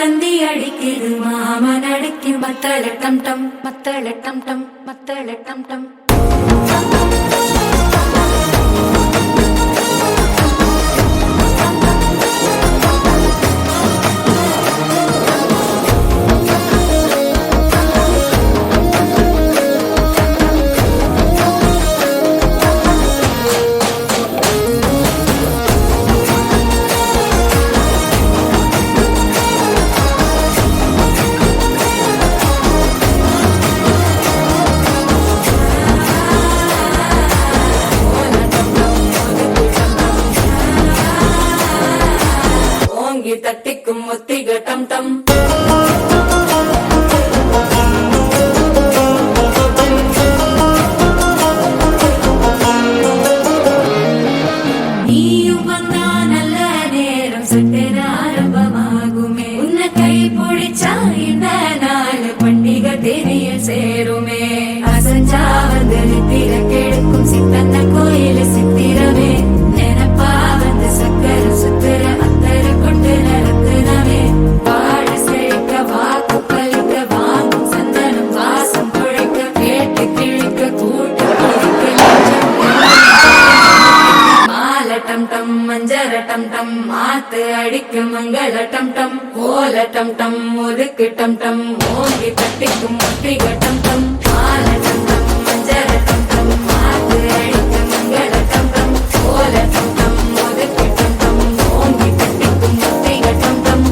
மாலந்தி அடிக்குது மாமன் அடிக்கு மத்தள டம் டம் மத்தள டம் டம் மத்தள டம் டம். தட்டிக்கும் ஒத்திக டம் டம். நீயும் வந்தா நல்ல நேரம் சட்டென ஆரம்பமாகுமே. உன்னை கை பிடிச்சா இந்த நாலு பண்டிகை தெரிய சேருமே. அசஞ்சா வந்து நித்திர கெடுக்கும் சித்தன்ன கோயில சித்திரமே. நினப்பா வந்து சக்கர சுத்துற அத்தர கொண்டு நடத்துனவே. வாழ செழிக்க வாக்கு பலிக்க வாங்கும் சந்தனம் வாசம் குழைக்க கேட்டு கிழிக்க கூட்டு மால டம் டம் மஞ்சர டம் டம் மாத்து அடிக்க மங்கள டம் டம் கோல டம் டம் ஒதுக்கு டம் டம் ஓங்கி தட்டிக்கும் ஒட்டிக டம் டம். மால டம் டம் மஞ்சர டம் டம் மாத்து அடிக்க மங்கள டம் டம் கோல டம் டம் ஒதுக்கு டம் டம் ஓங்கி தட்டிக்கும் ஒட்டிக டம் டம்.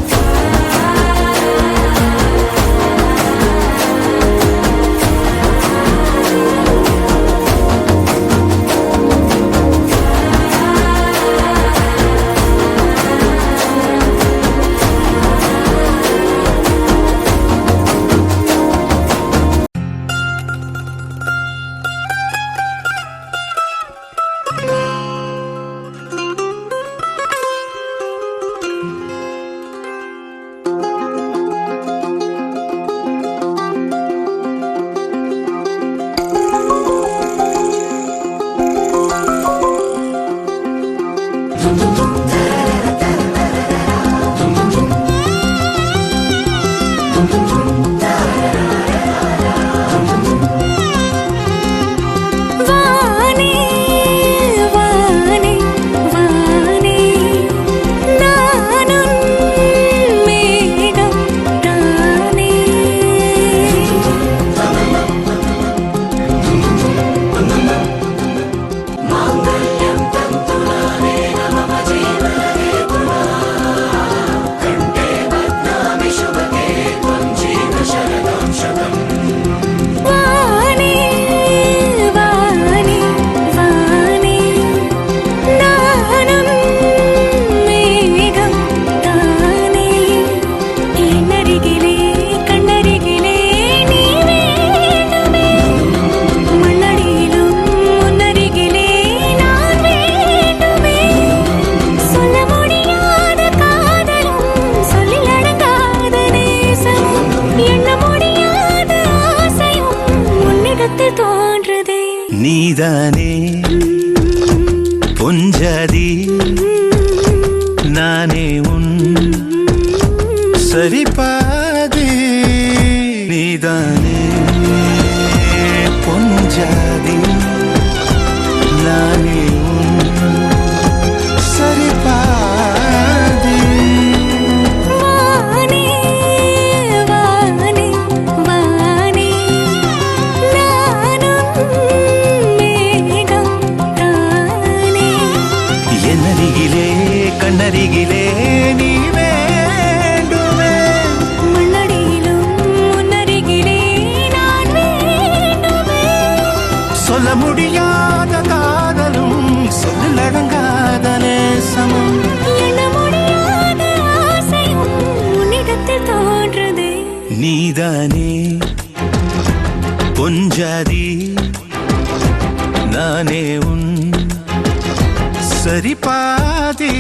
நீதானே பொஞ்சாதி நானே உன் சரிபாதி. நீதானே பொஞ்சாதி நானே உன் சரிபாதி. கண்ணருகிலே நீ வேண்டுமே. முன்னடியிலும் முன்னருகிலே நான் வேண்டுமே. சொல்ல முடியாத காதலும் சொல்லடங்காத நேசமும் எண்ண முடியாத ஆசையும் உன்னிடத்தில் தோன்றுதே. நீதானே பொஞ்சாதி நானே உன் சரிபாதி.